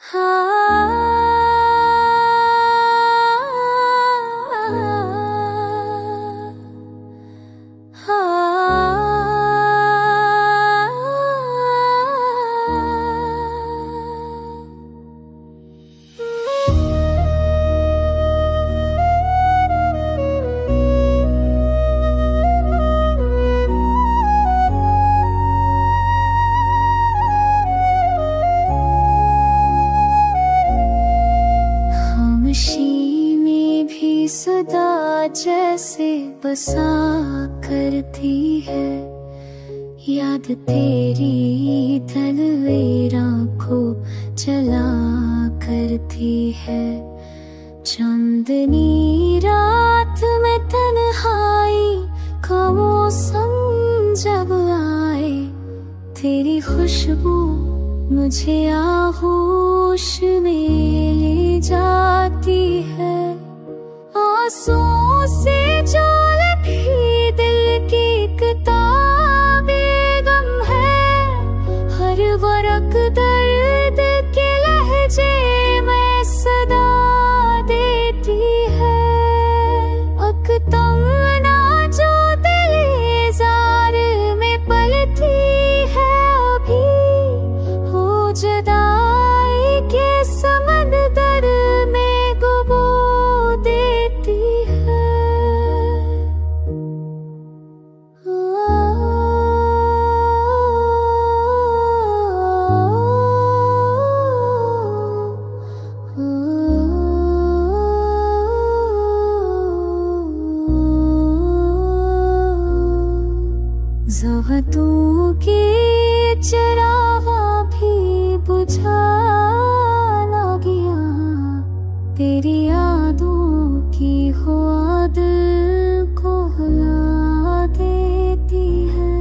हाँ, खामोशी में भी सदा जैसे बसा करती है, याद तेरी तलवेरा को जला करती है। चांदनी रात में तन्हाई का मौसम जब आए, तेरी खुशबू मुझे आगोश में ले जाती है। आंसुओं से जो लिखी दिल की किताबे गम है, हर वरक दर्द के लहजे में सदा देती है। अकतम ना जो दिले जार में पलती है अभी, हो जुदाई के समंदर में डुबो देती है। ज़्वातों के चिरागा भी बुझा ना गया, तेरी यादों की हुआ दिल को हिला देती है।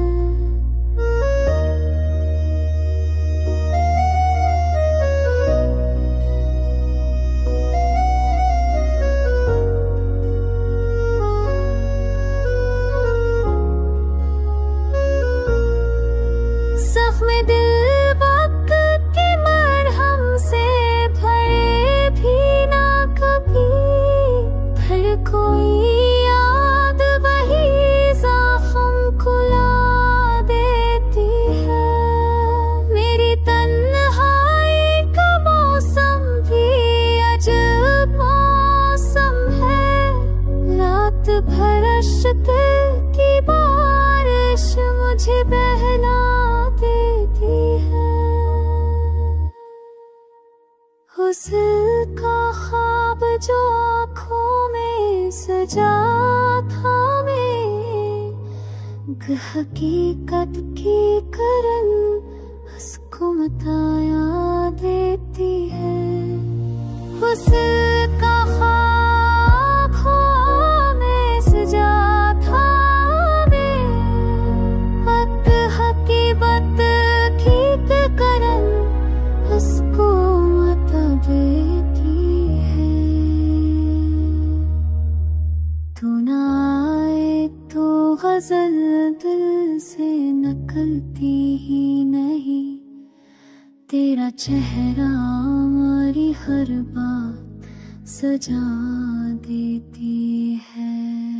ज़ख्म दिल वक्त के मरहम से भरे भी ना कभी, फिर कोई याद वही ज़ख्म खुला देती है। मेरी तन्हाई का मौसम भी अजब मौसम है, रात भर अश्क की बारिश मुझे बहला देती है। हुस्न का ख्वाब जो आँखों में सजा था मैं, हकीकत की करन उसको बताया देती है। हुस्न का ख्वाब आँखों में सजा था मैं, हकीकत की करन उसको बता देती है। तू ना आए तो गजल दिल से निकलती ही नहीं, तेरा चेहरा हमारी हर बात सजा देती है।